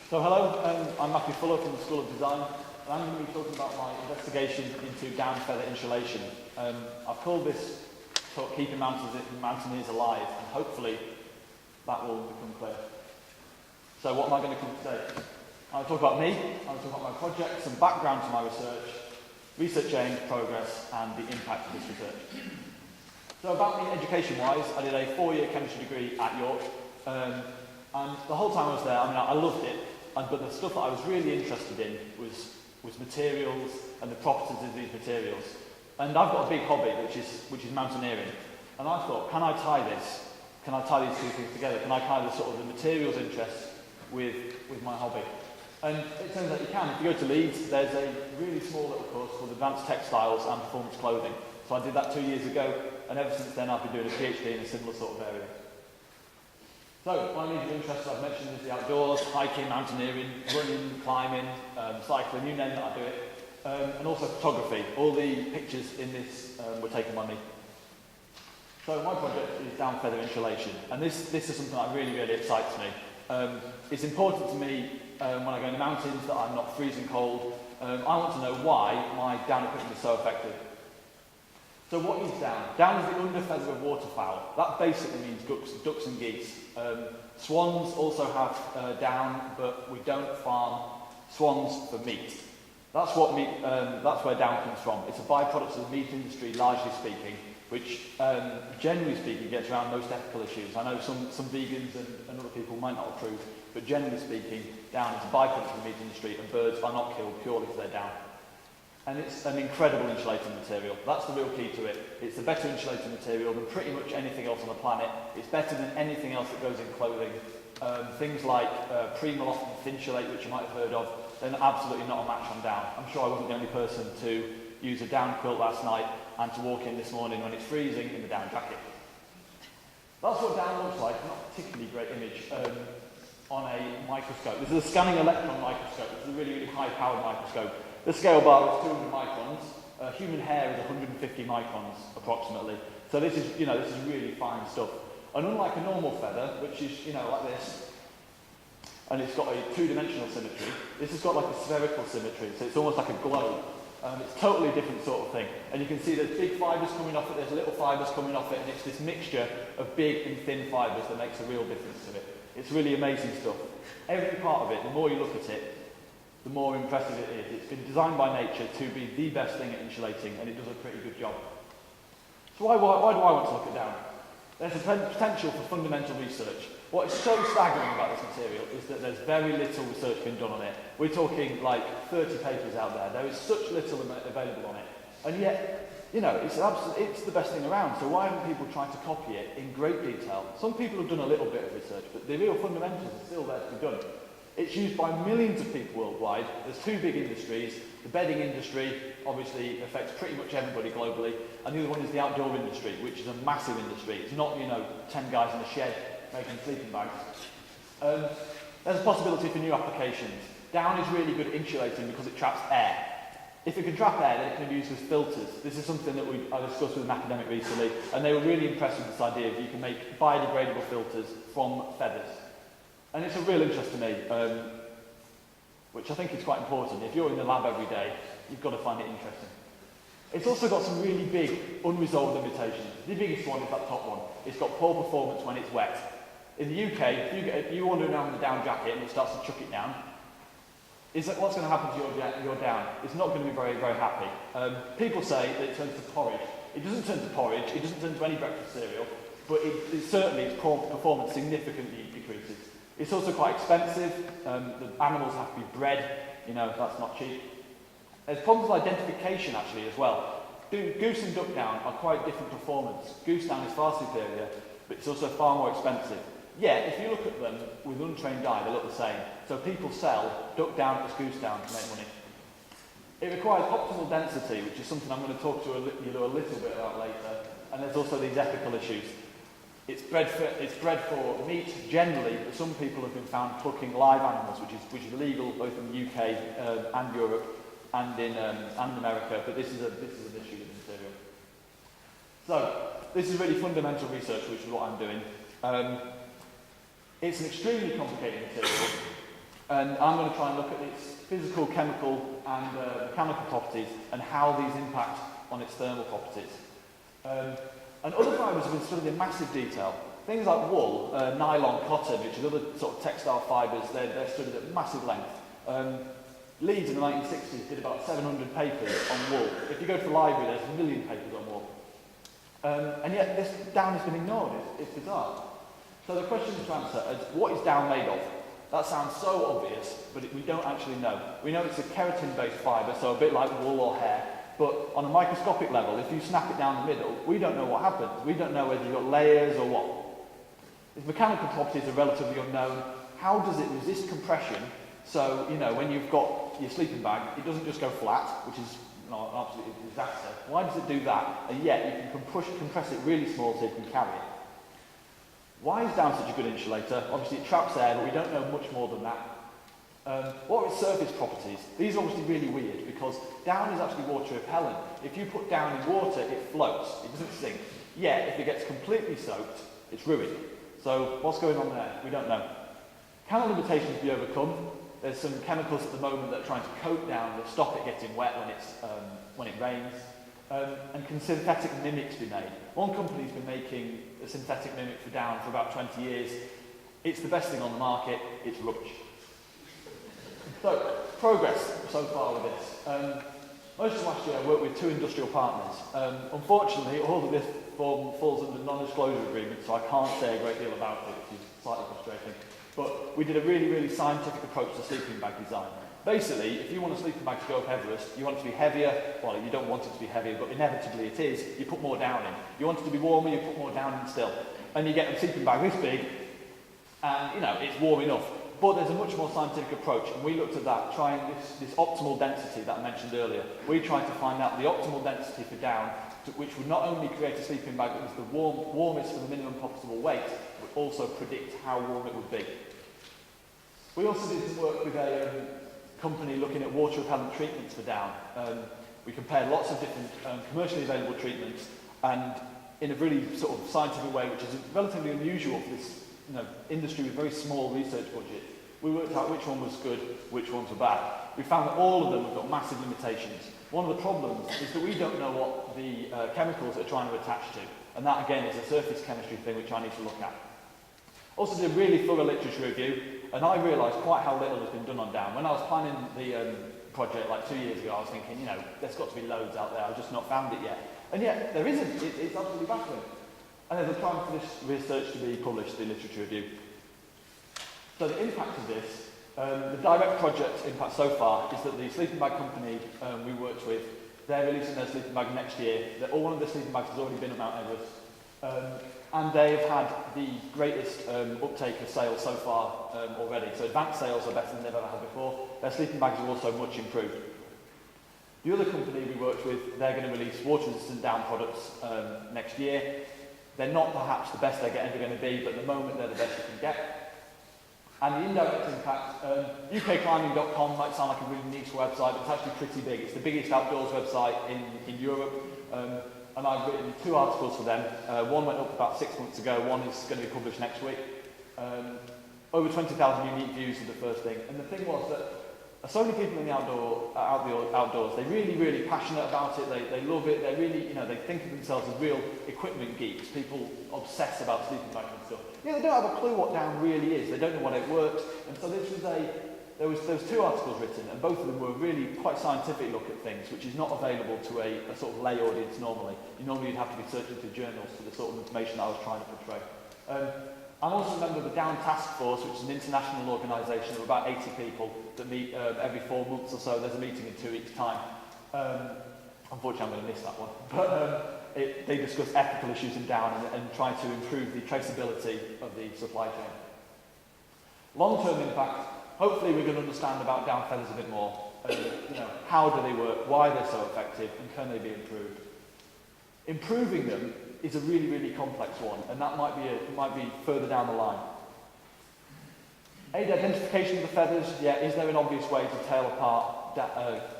So hello, I'm Matthew Fuller from the School of Design, and I'm going to be talking about my investigation into down feather insulation. I've called this talk Keeping Mountaineers Alive, and hopefully that will become clear. So what am I going to cover today? I'll talk about me, I'll talk about my project, some background to my research aims, progress, and the impact of this research. So about me education-wise, I did a 4-year chemistry degree at York, and the whole time I was there, I loved it. But the stuff that I was really interested in was materials and the properties of these materials. And I've got a big hobby, which is mountaineering. And I thought, can I tie these two things together? Can I tie the sort of the materials interest with my hobby? And it turns out you can. If you go to Leeds, there's a really small little course called Advanced Textiles and Performance Clothing. So I did that 2 years ago, and ever since then I've been doing a PhD in a similar sort of area. So, my major interests I've mentioned is the outdoors, hiking, mountaineering, running, climbing, cycling, you name it, I do it. And also photography. All the pictures in this were taken by me. So my project is down feather insulation, and this is something that really, really excites me. It's important to me when I go in the mountains that I'm not freezing cold. I want to know why my down equipment is so effective. So what is down? Down is the under feather of waterfowl. That basically means ducks and geese. Swans also have down, but we don't farm swans for meat. That's where down comes from. It's a byproduct of the meat industry, largely speaking, which generally speaking gets around most ethical issues. I know some vegans and other people might not approve, but generally speaking, down is a byproduct of the meat industry, and birds are not killed purely for their down. And it's an incredible insulating material. That's the real key to it. It's the better insulating material than pretty much anything else on the planet. It's better than anything else that goes in clothing. Things like Primaloft and Thinsulate, which you might have heard of, they're absolutely not a match on down. I'm sure I wasn't the only person to use a down quilt last night and to walk in this morning when it's freezing in the down jacket. That's what down looks like. Not a particularly great image on a microscope. This is a scanning electron microscope. It's a really, really high-powered microscope. The scale bar is 200 microns. Human hair is 150 microns, approximately. So this is really fine stuff. And unlike a normal feather, which is, like this, and it's got a two-dimensional symmetry, this has got like a spherical symmetry, so it's almost like a globe. It's totally a different sort of thing. And you can see there's big fibres coming off it, there's little fibres coming off it, and it's this mixture of big and thin fibres that makes a real difference to it. It's really amazing stuff. Every part of it, the more you look at it, the more impressive it is. It's been designed by nature to be the best thing at insulating, and it does a pretty good job. So why do I want to look at down? There's a potential for fundamental research. What is so staggering about this material is that there's very little research being done on it. We're talking like 30 papers out there. There is such little available on it. And yet, it's the best thing around. So why haven't people tried to copy it in great detail? Some people have done a little bit of research, but the real fundamentals are still there to be done. It's used by millions of people worldwide. There's two big industries. The bedding industry obviously affects pretty much everybody globally, and the other one is the outdoor industry, which is a massive industry. It's not, 10 guys in a shed making sleeping bags. There's a possibility for new applications. Down is really good at insulating because it traps air. If it can trap air, then it can be used as filters. This is something that I discussed with an academic recently, and they were really impressed with this idea that you can make biodegradable filters from feathers. And it's a real interest to me, which I think is quite important. If you're in the lab every day, you've got to find it interesting. It's also got some really big, unresolved limitations. The biggest one is that top one. It's got poor performance when it's wet. In the UK, if you wander down with a down jacket and it starts to chuck it down, what's going to happen to your down? It's not going to be very, very happy. People say that it turns to porridge. It doesn't turn to porridge, it doesn't turn to any breakfast cereal, but its performance significantly decreases. It's also quite expensive. The animals have to be bred. That's not cheap. There's problems with identification, actually, as well. Goose and duck down are quite different performance. Goose down is far superior, but it's also far more expensive. Yet, if you look at them with untrained eye, they look the same. So people sell duck down as goose down to make money. It requires optimal density, which is something I'm going to talk to you a little bit about later. And there's also these ethical issues. It's bred for meat generally, but some people have been found plucking live animals, which is illegal both in the UK and Europe and in America. But this is an issue with the material. So this is really fundamental research, which is what I'm doing. It's an extremely complicated material. And I'm going to try and look at its physical, chemical and mechanical properties and how these impact on its thermal properties. And other fibres have been studied in massive detail. Things like wool, nylon, cotton, which is other sort of textile fibres, they're studied at massive length. Leeds in the 1960s did about 700 papers on wool. If you go to the library, there's a million papers on wool. And yet this down has been ignored. It's bizarre. So the question to answer is, what is down made of? That sounds so obvious, but we don't actually know. We know it's a keratin-based fibre, so a bit like wool or hair, but on a microscopic level, if you snap it down the middle, we don't know what happens. We don't know whether you've got layers or what. Its mechanical properties are relatively unknown. How does it resist compression? So, you know, when you've got your sleeping bag, it doesn't just go flat, which is an absolute disaster. Why does it do that? And yet you can compress it really small so you can carry it. Why is down such a good insulator? Obviously it traps air, but we don't know much more than that. What are its surface properties? These are obviously really weird because down is actually water repellent. If you put down in water, it floats, it doesn't sink. Yet, if it gets completely soaked, it's ruined. So what's going on there? We don't know. Can the limitations be overcome? There's some chemicals at the moment that are trying to coat down that stop it getting wet when it rains. And can synthetic mimics be made? One company's been making a synthetic mimic for down for about 20 years. It's the best thing on the market. It's rubbish. So, progress so far with this. Most of last year I worked with 2 industrial partners. Unfortunately, all of this falls under non-disclosure agreement, so I can't say a great deal about it, which is slightly frustrating. But we did a really, really scientific approach to sleeping bag design. Basically, if you want a sleeping bag to go up Everest, you want it to be heavier. Well, you don't want it to be heavier, but inevitably it is. You put more down in. You want it to be warmer, you put more down in still. And you get a sleeping bag this big, and, you know, it's warm enough. But there's a much more scientific approach, and we looked at that, trying this optimal density that I mentioned earlier. We tried to find out the optimal density for down, which would not only create a sleeping bag that was the warmest for the minimum possible weight, but also predict how warm it would be. We also did some work with a company looking at water repellent treatments for down. We compared lots of different commercially available treatments, and in a really sort of scientific way, which is relatively unusual for this industry with very small research budget, we worked out which one was good, which ones were bad. We found that all of them have got massive limitations. One of the problems is that we don't know what the chemicals are trying to attach to, and that again is a surface chemistry thing which I need to look at. Also did a really thorough literature review, and I realised quite how little has been done on down. When I was planning the project like 2 years ago, I was thinking, there's got to be loads out there, I've just not found it yet. And yet, there isn't. It's absolutely baffling. And there's a time for this research to be published, the literature review. So the impact of this, the direct project impact so far is that the sleeping bag company we worked with, they're releasing their sleeping bag next year. One of the sleeping bags has already been at Mount Everest. And they've had the greatest uptake of sales so far already. So advanced sales are better than they've ever had before. Their sleeping bags are also much improved. The other company we worked with, they're going to release water-resistant down products next year. They're not perhaps the best they're ever going to be, but at the moment they're the best you can get. And the indirect impact, ukclimbing.com might sound like a really niche website, but it's actually pretty big. It's the biggest outdoors website in Europe. And I've written 2 articles for them. One went up about 6 months ago, one is going to be published next week. Over 20,000 unique views is the first thing. And the thing was that so many people in the outdoors, they're really, really passionate about it, they love it, they're really, they think of themselves as real equipment geeks. People obsess about sleeping bags and stuff. They don't have a clue what down really is, they don't know what it works. And so this was there was 2 articles written, and both of them were really quite scientific look at things, which is not available to a sort of lay audience normally. You'd have to be searching through journals for the sort of information I was trying to portray. I'm also a member of the Down Task Force, which is an international organisation of about 80 people that meet every 4 months or so. There's a meeting in 2 weeks' time. Unfortunately, I'm going to miss that one. But they discuss ethical issues in down and try to improve the traceability of the supply chain. Long-term impact, hopefully we're going to understand about down feathers a bit more. How do they work, why they're so effective, and can they be improved? Improving them is a really, really complex one, and that might be further down the line. Aid identification of the feathers, is there an obvious way to tail apart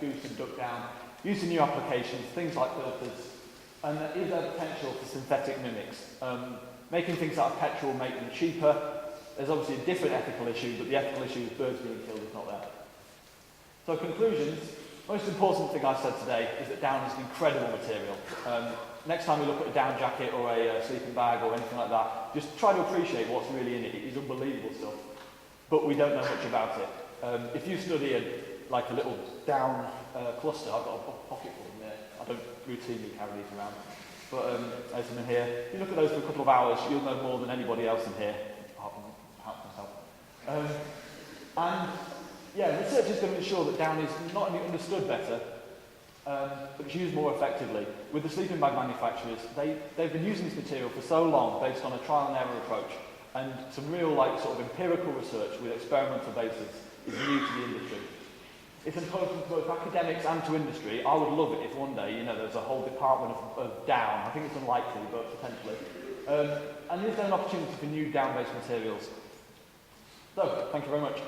goose and duck down? Use in new applications, things like filters, and is there potential for synthetic mimics? Making things out of petrol will make them cheaper. There's obviously a different ethical issue, but the ethical issue is birds being killed is not there. So conclusions, most important thing I said today is that down is an incredible material. Next time we look at a down jacket or a sleeping bag or anything like that, just try to appreciate what's really in it. It is unbelievable stuff, but we don't know much about it. If you study a little down cluster, I've got a pocket full in there. I don't routinely carry these around, but there's some in here. If you look at those for a couple of hours, you'll know more than anybody else in here, apart from myself. And yeah, research is going to ensure that down is not only understood better, but it's used more effectively. With the sleeping bag manufacturers, they've been using this material for so long based on a trial and error approach, and some real sort of empirical research with experimental basis is new to the industry. It's important to both academics and to industry. I would love it if one day, there's a whole department of down. I think it's unlikely, but potentially. And is there an opportunity for new down-based materials? So, thank you very much.